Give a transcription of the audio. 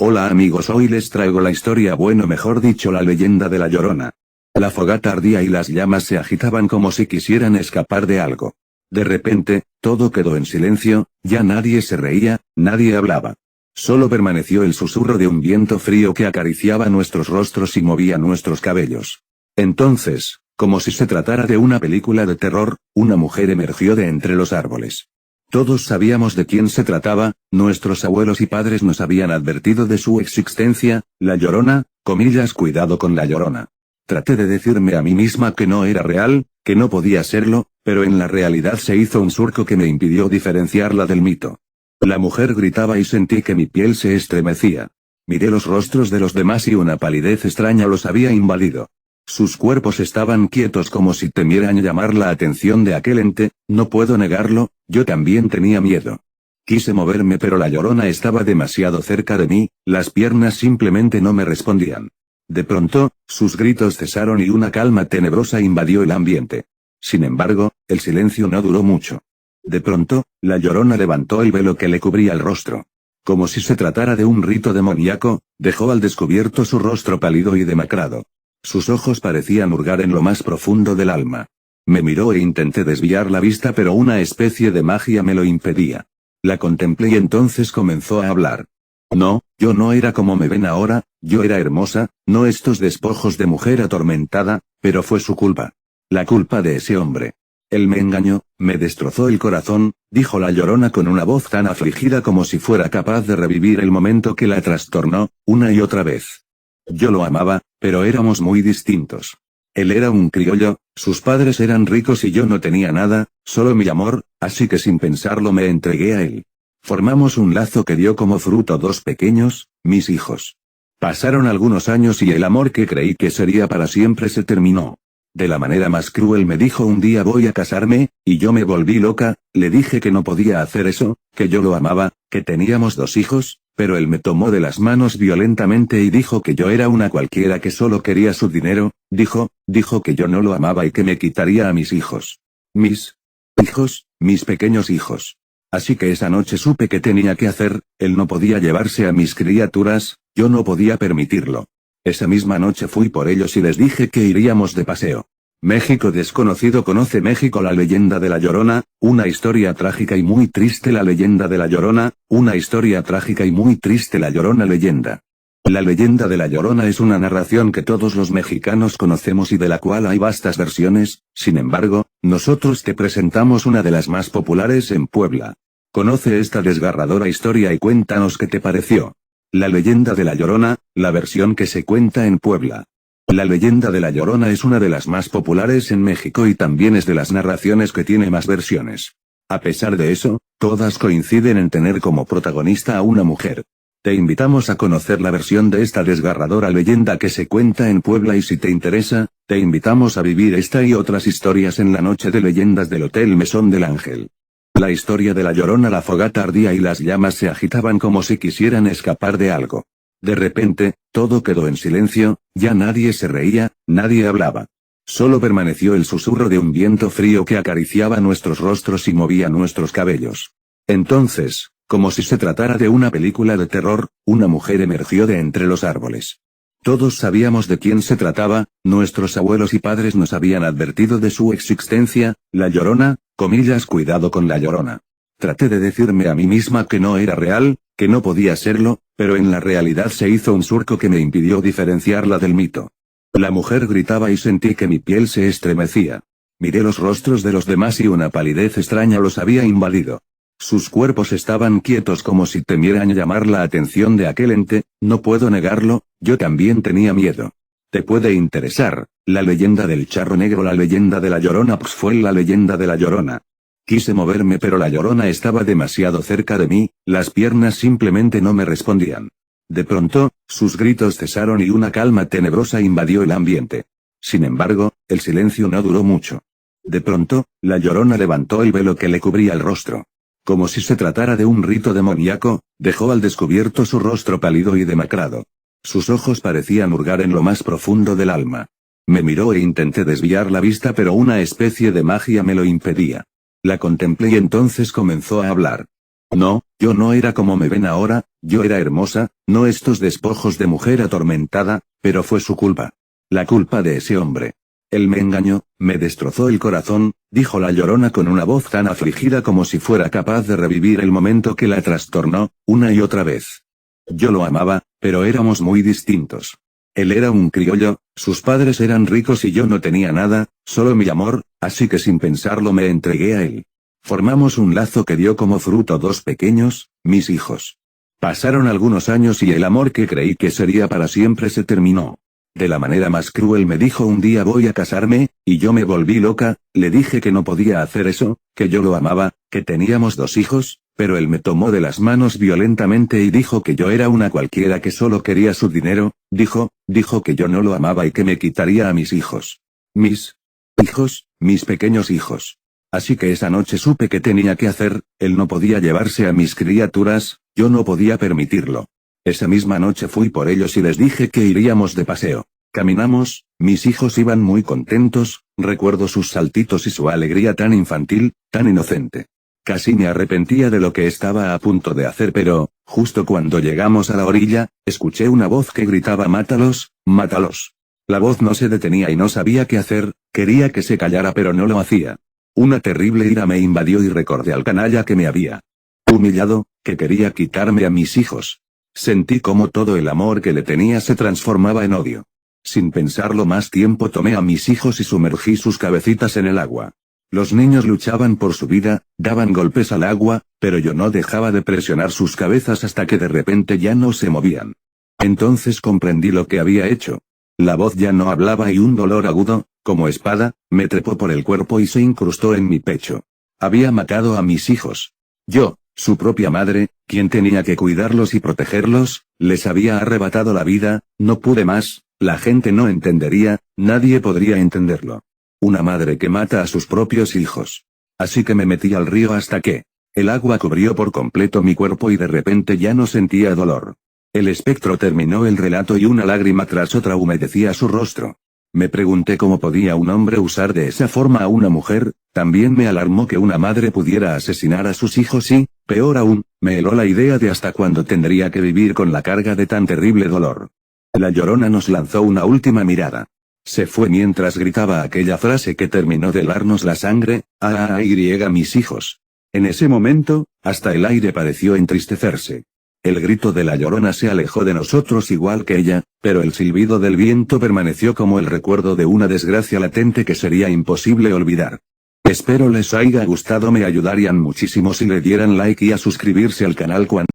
Hola amigos, hoy les traigo la historia, bueno, mejor dicho, la leyenda de la Llorona. La fogata ardía y las llamas se agitaban como si quisieran escapar de algo. De repente, todo quedó en silencio, ya nadie se reía, nadie hablaba. Solo permaneció el susurro de un viento frío que acariciaba nuestros rostros y movía nuestros cabellos. Entonces, como si se tratara de una película de terror, una mujer emergió de entre los árboles. Todos sabíamos de quién se trataba, nuestros abuelos y padres nos habían advertido de su existencia, la Llorona, comillas, cuidado con la Llorona. Traté de decirme a mí misma que no era real, que no podía serlo, pero en la realidad se hizo un surco que me impidió diferenciarla del mito. La mujer gritaba y sentí que mi piel se estremecía. Miré los rostros de los demás y una palidez extraña los había invadido. Sus cuerpos estaban quietos como si temieran llamar la atención de aquel ente, no puedo negarlo, yo también tenía miedo. Quise moverme pero la Llorona estaba demasiado cerca de mí, las piernas simplemente no me respondían. De pronto, sus gritos cesaron y una calma tenebrosa invadió el ambiente. Sin embargo, el silencio no duró mucho. De pronto, la Llorona levantó el velo que le cubría el rostro. Como si se tratara de un rito demoníaco, dejó al descubierto su rostro pálido y demacrado. Sus ojos parecían hurgar en lo más profundo del alma. Me miró e intenté desviar la vista pero una especie de magia me lo impedía. La contemplé y entonces comenzó a hablar. No, yo no era como me ven ahora, yo era hermosa, no estos despojos de mujer atormentada, pero fue su culpa. La culpa de ese hombre. Él me engañó, me destrozó el corazón, dijo la Llorona con una voz tan afligida como si fuera capaz de revivir el momento que la trastornó, una y otra vez. Yo lo amaba, pero éramos muy distintos. Él era un criollo, sus padres eran ricos y yo no tenía nada, solo mi amor, así que sin pensarlo me entregué a él. Formamos un lazo que dio como fruto dos pequeños, mis hijos. Pasaron algunos años y el amor que creí que sería para siempre se terminó. De la manera más cruel me dijo un día voy a casarme, y yo me volví loca, le dije que no podía hacer eso, que yo lo amaba, que teníamos dos hijos, pero él me tomó de las manos violentamente y dijo que yo era una cualquiera que solo quería su dinero, dijo que yo no lo amaba y que me quitaría a mis hijos. Mis hijos, mis pequeños hijos. Así que esa noche supe que tenía que hacer, él no podía llevarse a mis criaturas, yo no podía permitirlo. Esa misma noche fui por ellos y les dije que iríamos de paseo. México desconocido conoce México. La leyenda de la Llorona, una historia trágica y muy triste. La leyenda de la Llorona, una historia trágica y muy triste. La Llorona leyenda. La leyenda de la Llorona es una narración que todos los mexicanos conocemos y de la cual hay vastas versiones, sin embargo, nosotros te presentamos una de las más populares en Puebla. Conoce esta desgarradora historia y cuéntanos qué te pareció. La leyenda de la Llorona, la versión que se cuenta en Puebla. La leyenda de la Llorona es una de las más populares en México y también es de las narraciones que tiene más versiones. A pesar de eso, todas coinciden en tener como protagonista a una mujer. Te invitamos a conocer la versión de esta desgarradora leyenda que se cuenta en Puebla y si te interesa, te invitamos a vivir esta y otras historias en la noche de leyendas del Hotel Mesón del Ángel. La historia de la Llorona. La fogata ardía y las llamas se agitaban como si quisieran escapar de algo. De repente, todo quedó en silencio, ya nadie se reía, nadie hablaba. Solo permaneció el susurro de un viento frío que acariciaba nuestros rostros y movía nuestros cabellos. Entonces, como si se tratara de una película de terror, una mujer emergió de entre los árboles. Todos sabíamos de quién se trataba, nuestros abuelos y padres nos habían advertido de su existencia, la Llorona, comillas, cuidado con la Llorona. Traté de decirme a mí misma que no era real, que no podía serlo, pero en la realidad se hizo un surco que me impidió diferenciarla del mito. La mujer gritaba y sentí que mi piel se estremecía. Miré los rostros de los demás y una palidez extraña los había invadido. Sus cuerpos estaban quietos como si temieran llamar la atención de aquel ente, no puedo negarlo, yo también tenía miedo. Te puede interesar, la leyenda del charro negro. La leyenda de la Llorona fue la leyenda de la Llorona. Quise moverme pero la Llorona estaba demasiado cerca de mí, las piernas simplemente no me respondían. De pronto, sus gritos cesaron y una calma tenebrosa invadió el ambiente. Sin embargo, el silencio no duró mucho. De pronto, la Llorona levantó el velo que le cubría el rostro. Como si se tratara de un rito demoníaco, dejó al descubierto su rostro pálido y demacrado. Sus ojos parecían hurgar en lo más profundo del alma. Me miró e intenté desviar la vista pero una especie de magia me lo impedía. La contemplé y entonces comenzó a hablar. No, yo no era como me ven ahora, yo era hermosa, no estos despojos de mujer atormentada, pero fue su culpa. La culpa de ese hombre. Él me engañó, me destrozó el corazón, dijo la Llorona con una voz tan afligida como si fuera capaz de revivir el momento que la trastornó, una y otra vez. Yo lo amaba, pero éramos muy distintos. Él era un criollo, sus padres eran ricos y yo no tenía nada, solo mi amor, así que sin pensarlo me entregué a él. Formamos un lazo que dio como fruto dos pequeños, mis hijos. Pasaron algunos años y el amor que creí que sería para siempre se terminó. De la manera más cruel me dijo un día voy a casarme, y yo me volví loca, le dije que no podía hacer eso, que yo lo amaba, que teníamos dos hijos, pero él me tomó de las manos violentamente y dijo que yo era una cualquiera que solo quería su dinero, dijo que yo no lo amaba y que me quitaría a mis hijos. Mis hijos, mis pequeños hijos. Así que esa noche supe que tenía que hacer, él no podía llevarse a mis criaturas, yo no podía permitirlo. Esa misma noche fui por ellos y les dije que iríamos de paseo. Caminamos, mis hijos iban muy contentos, recuerdo sus saltitos y su alegría tan infantil, tan inocente. Casi me arrepentía de lo que estaba a punto de hacer pero, justo cuando llegamos a la orilla, escuché una voz que gritaba mátalos, mátalos. La voz no se detenía y no sabía qué hacer, quería que se callara pero no lo hacía. Una terrible ira me invadió y recordé al canalla que me había humillado, que quería quitarme a mis hijos. Sentí como todo el amor que le tenía se transformaba en odio. Sin pensarlo más tiempo tomé a mis hijos y sumergí sus cabecitas en el agua. Los niños luchaban por su vida, daban golpes al agua, pero yo no dejaba de presionar sus cabezas hasta que de repente ya no se movían. Entonces comprendí lo que había hecho. La voz ya no hablaba y un dolor agudo, como espada, me trepó por el cuerpo y se incrustó en mi pecho. Había matado a mis hijos. Yo, su propia madre, quien tenía que cuidarlos y protegerlos, les había arrebatado la vida, no pude más, la gente no entendería, nadie podría entenderlo. Una madre que mata a sus propios hijos. Así que me metí al río hasta que el agua cubrió por completo mi cuerpo y de repente ya no sentía dolor. El espectro terminó el relato y una lágrima tras otra humedecía su rostro. Me pregunté cómo podía un hombre usar de esa forma a una mujer, también me alarmó que una madre pudiera asesinar a sus hijos y, peor aún, me heló la idea de hasta cuándo tendría que vivir con la carga de tan terrible dolor. La Llorona nos lanzó una última mirada. Se fue mientras gritaba aquella frase que terminó de helarnos la sangre, mis hijos. En ese momento, hasta el aire pareció entristecerse. El grito de la Llorona se alejó de nosotros igual que ella, pero el silbido del viento permaneció como el recuerdo de una desgracia latente que sería imposible olvidar. Espero les haya gustado, me ayudarían muchísimo si le dieran like y a suscribirse al canal cuando